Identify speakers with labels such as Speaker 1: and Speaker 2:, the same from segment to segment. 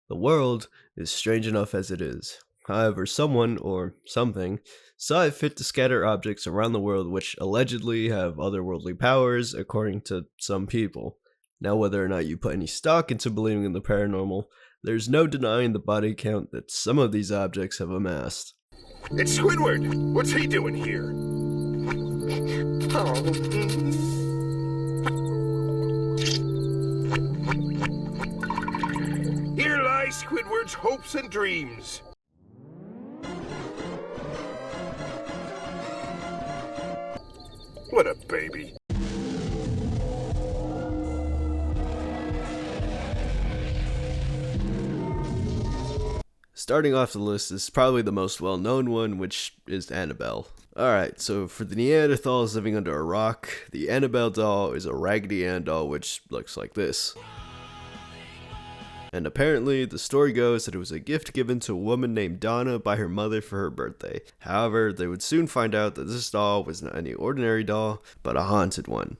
Speaker 1: The world is strange enough as it is. However, someone, or something, saw it fit to scatter objects around the world which allegedly have otherworldly powers, according to some people. Now, whether or not you put any stock into believing in the paranormal, there's no denying the body count that some of these objects have amassed.
Speaker 2: It's Squidward! What's he doing here? Here lies Squidward's hopes and dreams. What a baby.
Speaker 1: Starting off the list is probably the most well-known one, which is Annabelle. Alright, so for the Neanderthals living under a rock, the Annabelle doll is a Raggedy Ann doll which looks like this. And apparently, the story goes that it was a gift given to a woman named Donna by her mother for her birthday. However, they would soon find out that this doll was not any ordinary doll, but a haunted one.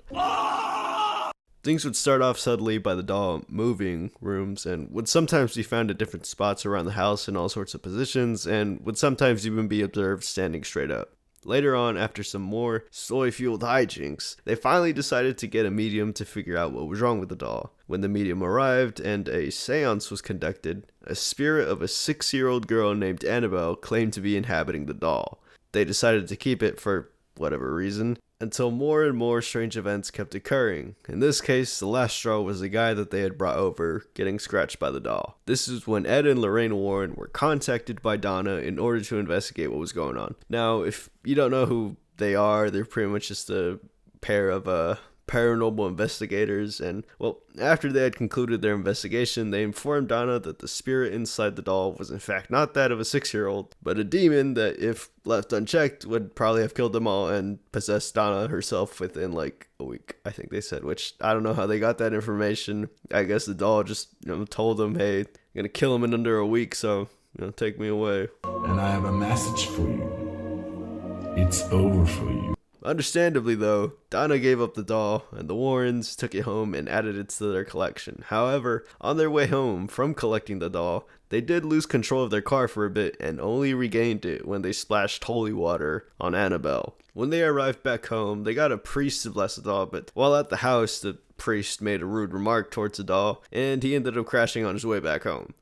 Speaker 1: Things would start off subtly by the doll moving rooms and would sometimes be found at different spots around the house in all sorts of positions and would sometimes even be observed standing straight up. Later on, after some more soy-fueled hijinks, they finally decided to get a medium to figure out what was wrong with the doll. When the medium arrived and a seance was conducted, a spirit of a 6-year-old girl named Annabelle claimed to be inhabiting the doll. They decided to keep it for whatever reason, until more and more strange events kept occurring. In this case, the last straw was the guy that they had brought over getting scratched by the doll. This is when Ed and Lorraine Warren were contacted by Donna in order to investigate what was going on. Now, if you don't know who they are, they're pretty much just a pair of paranormal investigators, and well, after they had concluded their investigation, they informed Donna that the spirit inside the doll was in fact not that of a 6-year-old, but a demon that, if left unchecked, would probably have killed them all and possessed Donna herself within like a week, I think they said, which I don't know how they got that information. I guess the doll just, told them, hey, I'm gonna kill him in under a week, so, take me away.
Speaker 3: And I have a message for you. It's over for you.
Speaker 1: Understandably though, Donna gave up the doll, and the Warrens took it home and added it to their collection. However, on their way home from collecting the doll, they did lose control of their car for a bit and only regained it when they splashed holy water on Annabelle. When they arrived back home, they got a priest to bless the doll, but while at the house, the priest made a rude remark towards the doll, and he ended up crashing on his way back home.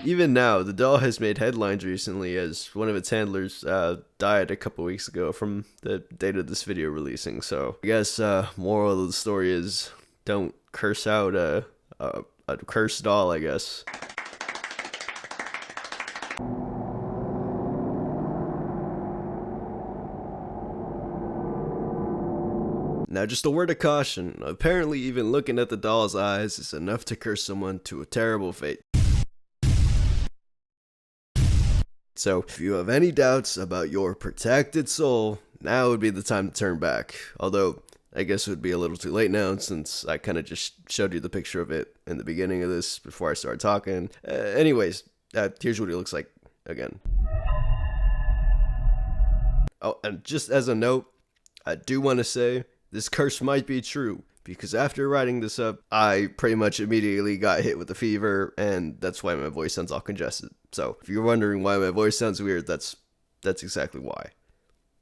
Speaker 1: Even now, the doll has made headlines recently as one of its handlers died a couple weeks ago from the date of this video releasing. So I guess moral of the story is don't curse out a cursed doll, I guess. Now, just a word of caution, apparently even looking at the doll's eyes is enough to curse someone to a terrible fate. So, if you have any doubts about your protected soul, now would be the time to turn back. Although, I guess it would be a little too late now since I kind of just showed you the picture of it in the beginning of this before I started talking. Anyways, here's what it looks like again. Oh, and just as a note, I do want to say this curse might be true, because after writing this up, I pretty much immediately got hit with a fever, and that's why my voice sounds all congested. So, if you're wondering why my voice sounds weird, that's exactly why.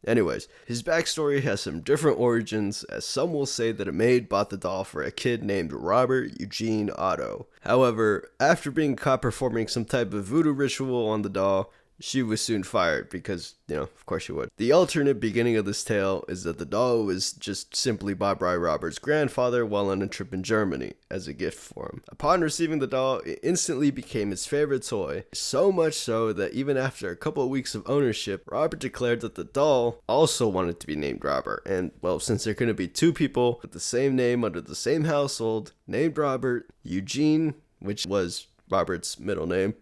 Speaker 1: Anyways, his backstory has some different origins, as some will say that a maid bought the doll for a kid named Robert Eugene Otto. However, after being caught performing some type of voodoo ritual on the doll, she was soon fired because, of course she would. The alternate beginning of this tale is that the doll was just simply bought by Robert's grandfather while on a trip in Germany as a gift for him. Upon receiving the doll, it instantly became his favorite toy, so much so that even after a couple of weeks of ownership, Robert declared that the doll also wanted to be named Robert. And, well, since there couldn't be two people with the same name under the same household, named Robert, Eugene, which was Robert's middle name,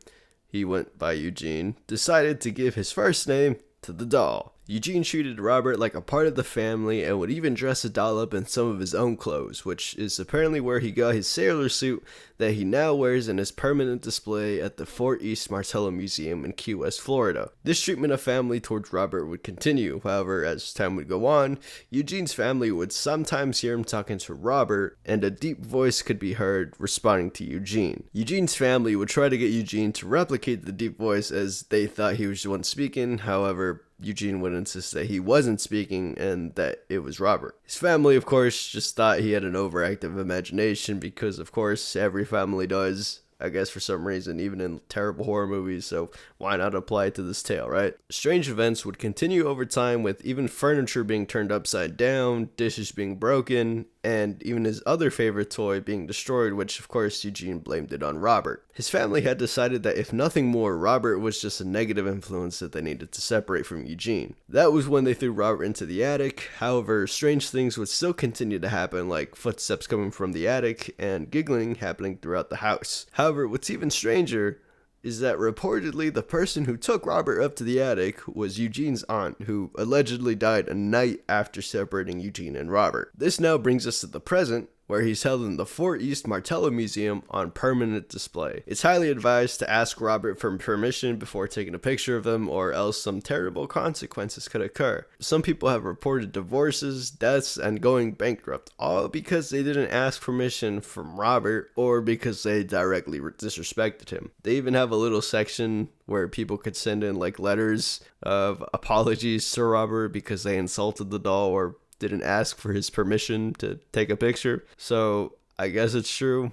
Speaker 1: he went by Eugene, decided to give his first name to the doll. Eugene treated Robert like a part of the family and would even dress the doll up in some of his own clothes, which is apparently where he got his sailor suit that he now wears in his permanent display at the Fort East Martello Museum in Key West, Florida. This treatment of family towards Robert would continue. However, as time would go on, Eugene's family would sometimes hear him talking to Robert, and a deep voice could be heard responding to Eugene. Eugene's family would try to get Eugene to replicate the deep voice as they thought he was the one speaking. However, Eugene would insist that he wasn't speaking and that it was Robert. His family, of course, just thought he had an overactive imagination because, of course, every family does, I guess, for some reason, even in terrible horror movies, so why not apply it to this tale, right? Strange events would continue over time, with even furniture being turned upside down, dishes being broken, and even his other favorite toy being destroyed, which of course Eugene blamed it on Robert. His family had decided that if nothing more, Robert was just a negative influence that they needed to separate from Eugene. That was when they threw Robert into the attic. However, strange things would still continue to happen, like footsteps coming from the attic and giggling happening throughout the house. However, what's even stranger is that reportedly the person who took Robert up to the attic was Eugene's aunt, who allegedly died a night after separating Eugene and Robert. This now brings us to the present, where he's held in the Fort East Martello Museum on permanent display. It's highly advised to ask Robert for permission before taking a picture of him, or else some terrible consequences could occur. Some people have reported divorces, deaths, and going bankrupt, all because they didn't ask permission from Robert or because they directly disrespected him. They even have a little section where people could send in like letters of apologies to Robert because they insulted the doll or didn't ask for his permission to take a picture. So I guess it's true.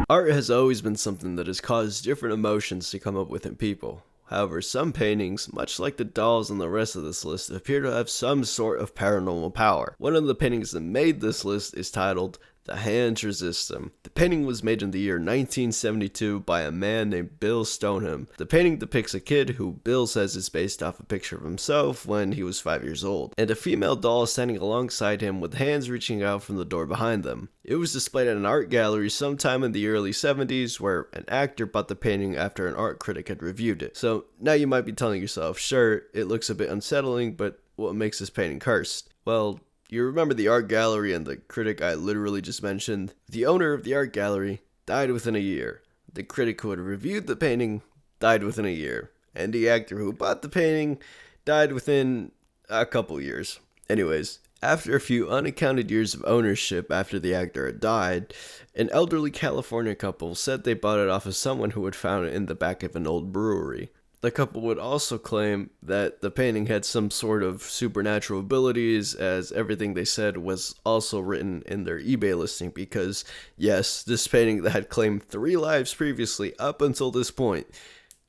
Speaker 1: Art has always been something that has caused different emotions to come up within people. However, some paintings, much like the dolls on the rest of this list, appear to have some sort of paranormal power. One of the paintings that made this list is titled "The Hands Resist Them." The painting was made in the year 1972 by a man named Bill Stoneham. The painting depicts a kid who Bill says is based off a picture of himself when he was 5 years old, and a female doll standing alongside him with hands reaching out from the door behind them. It was displayed at an art gallery sometime in the early 70s, where an actor bought the painting after an art critic had reviewed it. So now you might be telling yourself, sure, it looks a bit unsettling, but what makes this painting cursed? Well, you remember the art gallery and the critic I literally just mentioned? The owner of the art gallery died within a year. The critic who had reviewed the painting died within a year. And the actor who bought the painting died within a couple years. Anyways, after a few unaccounted years of ownership after the actor had died, an elderly California couple said they bought it off of someone who had found it in the back of an old brewery. The couple would also claim that the painting had some sort of supernatural abilities, as everything they said was also written in their eBay listing, because yes, this painting that had claimed 3 lives previously up until this point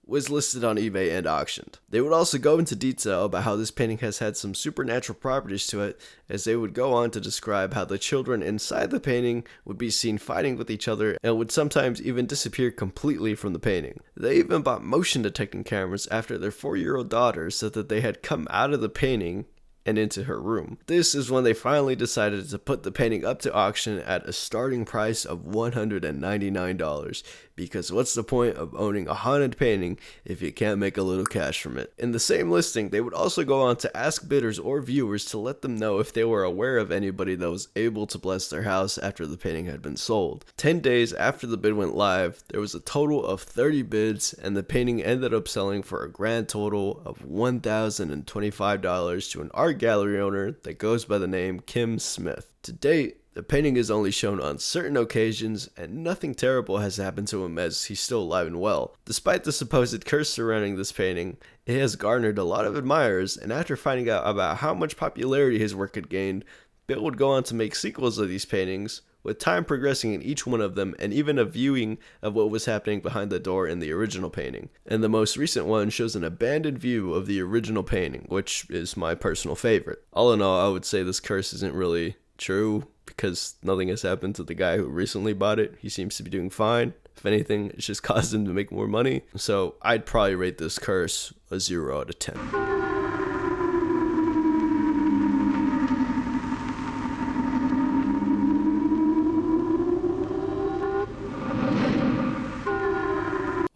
Speaker 1: was listed on eBay and auctioned. They would also go into detail about how this painting has had some supernatural properties to it, as they would go on to describe how the children inside the painting would be seen fighting with each other and would sometimes even disappear completely from the painting. They even bought motion detecting cameras after their 4-year-old daughter said that they had come out of the painting and into her room. This is when they finally decided to put the painting up to auction at a starting price of $199, because what's the point of owning a haunted painting if you can't make a little cash from it? In the same listing, they would also go on to ask bidders or viewers to let them know if they were aware of anybody that was able to bless their house after the painting had been sold. 10 days after the bid went live, there was a total of 30 bids, and the painting ended up selling for a grand total of $1,025 to an art gallery owner that goes by the name Kim Smith. To date, the painting is only shown on certain occasions, and nothing terrible has happened to him as he's still alive and well. Despite the supposed curse surrounding this painting, it has garnered a lot of admirers, and after finding out about how much popularity his work had gained, Bill would go on to make sequels of these paintings, with time progressing in each one of them, and even a viewing of what was happening behind the door in the original painting. And the most recent one shows an abandoned view of the original painting, which is my personal favorite. All in all, I would say this curse isn't really true, because nothing has happened to the guy who recently bought it. He seems to be doing fine. If anything, it's just caused him to make more money. So I'd probably rate this curse a 0 out of 10.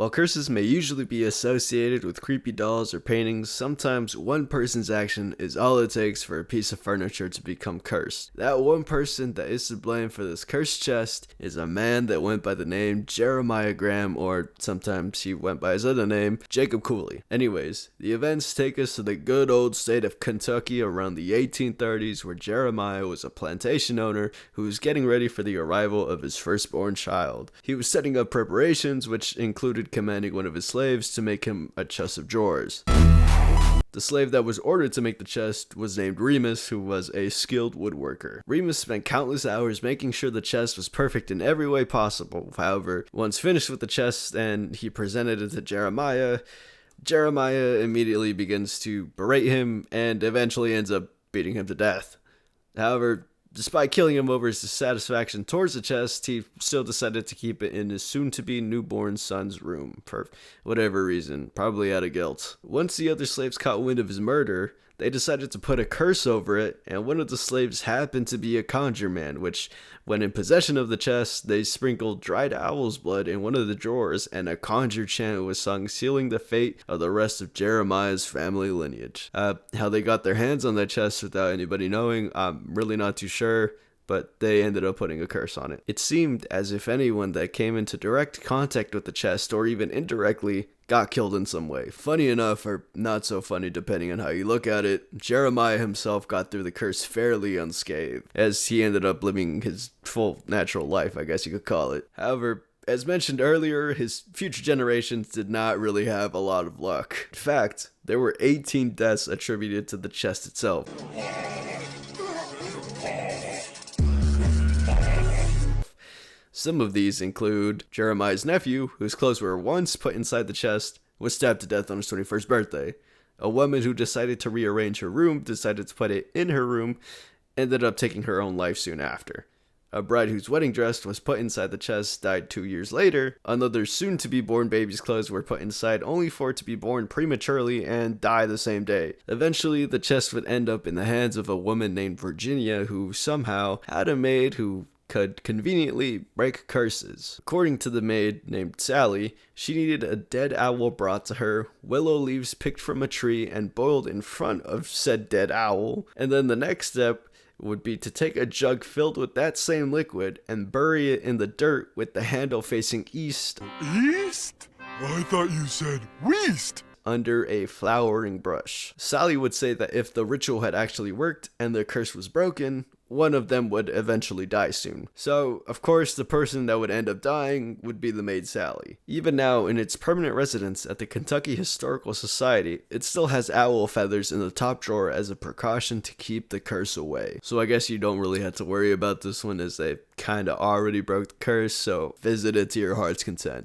Speaker 1: While curses may usually be associated with creepy dolls or paintings, sometimes one person's action is all it takes for a piece of furniture to become cursed. That one person that is to blame for this cursed chest is a man that went by the name Jeremiah Graham, or sometimes he went by his other name, Jacob Cooley. Anyways, the events take us to the good old state of Kentucky around the 1830s, where Jeremiah was a plantation owner who was getting ready for the arrival of his firstborn child. He was setting up preparations, which included commanding one of his slaves to make him a chest of drawers. The slave that was ordered to make the chest was named Remus, who was a skilled woodworker. Remus spent countless hours making sure the chest was perfect in every way possible. However, once finished with the chest and he presented it to Jeremiah, Jeremiah immediately begins to berate him and eventually ends up beating him to death. However, despite killing him over his dissatisfaction towards the chest, he still decided to keep it in his soon-to-be newborn son's room, for whatever reason, probably out of guilt. Once the other slaves caught wind of his murder, they decided to put a curse over it, and one of the slaves happened to be a conjure man, which, when in possession of the chest, they sprinkled dried owl's blood in one of the drawers, and a conjure chant was sung sealing the fate of the rest of Jeremiah's family lineage. How they got their hands on that chest without anybody knowing, I'm really not too sure, but they ended up putting a curse on it. It seemed as if anyone that came into direct contact with the chest, or even indirectly, got killed in some way. Funny enough, or not so funny depending on how you look at it, Jeremiah himself got through the curse fairly unscathed, as he ended up living his full natural life, I guess you could call it. However, as mentioned earlier, his future generations did not really have a lot of luck. In fact, there were 18 deaths attributed to the chest itself. Some of these include Jeremiah's nephew, whose clothes were once put inside the chest, was stabbed to death on his 21st birthday. A woman who decided to rearrange her room, decided to put it in her room, ended up taking her own life soon after. A bride whose wedding dress was put inside the chest died 2 years later. Another soon-to-be-born baby's clothes were put inside only for it to be born prematurely and die the same day. Eventually, the chest would end up in the hands of a woman named Virginia, who somehow had a maid who could conveniently break curses. According to the maid named Sally, she needed a dead owl brought to her, willow leaves picked from a tree and boiled in front of said dead owl, and then the next step would be to take a jug filled with that same liquid and bury it in the dirt with the handle facing east.
Speaker 2: East? I thought you said west.
Speaker 1: Under a flowering brush. Sally would say that if the ritual had actually worked and the curse was broken, one of them would eventually die soon. So, of course, the person that would end up dying would be the maid Sally. Even now, in its permanent residence at the Kentucky Historical Society, it still has owl feathers in the top drawer as a precaution to keep the curse away. So I guess you don't really have to worry about this one, as they kinda already broke the curse, so visit it to your heart's content.